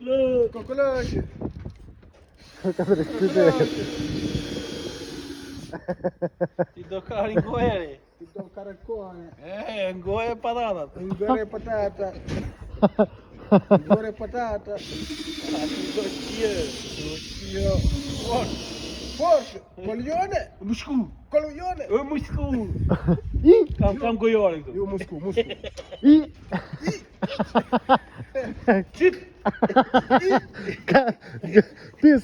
Kokolaj. Ti do kari ngojeri. Ti do karakone. Ngoje patatat. Ngore patata. Ngore patata. Do qirë. Io. Forte. Coglione. Mushku. Coglione. Mushku. Kam gojorin këtu. Io musku. Qit. Pis.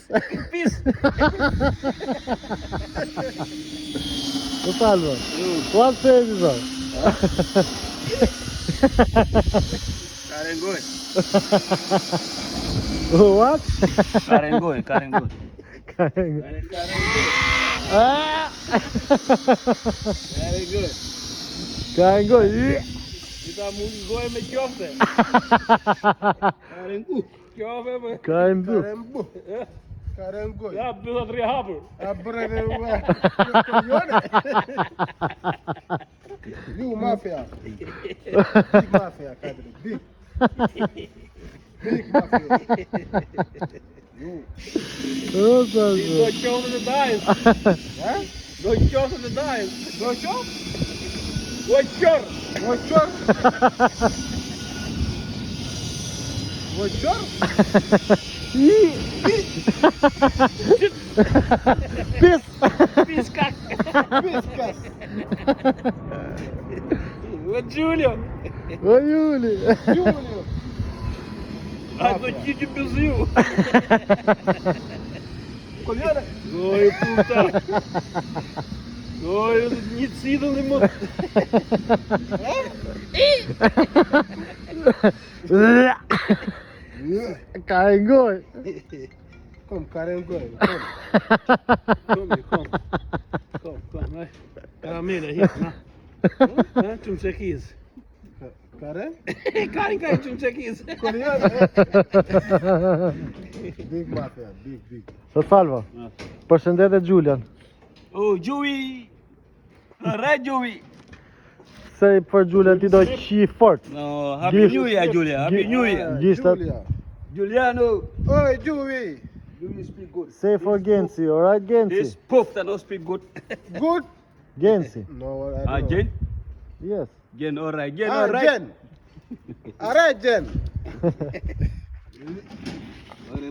Të falë, kuat se e një Karengoj. What? Karengoj. Karengoj. Karengoj. Kita mund ngoj me qofte. Karengu. Qofe me. Karengoj. Carembu. Carengo. Ja, bëza 3 hapur. A breve ue. Coglione. Viu mafia. Big mafia, cadre. Big mafia. Do qofte të dajës. Do qofte të dajës. Do qop? Do qor. Voçor. Voçor? Pis. Piskak. Piscas. O Giulio. O Juli. Giulio. A do qiqi bëziu. Coglione. Oj, puta. Oj, një cidhën dhe më. Karengoj. Kom, carengo. Kom, aj. Karamele, hit, na. Qumë qekiz. Care? Karin qumë qekiz. Coglione. Big mafia, big. Të falva. Përshëndetet Julian. O, Gjuhi. Re Gjuhi. Se për Julian ti do qi fort. No, Happy New Year, Julia. Happy New Year. Gjishtat. Giulia. Giuliano. Oi, Giuvi. You speak good. Say for Gensi, alright This Gensi? puff that don't speak good. Good? Gensi. No, I don't know. Jen? Yes. Jen, alright. Jen, Ah, alright. Jen. Alright, Jen.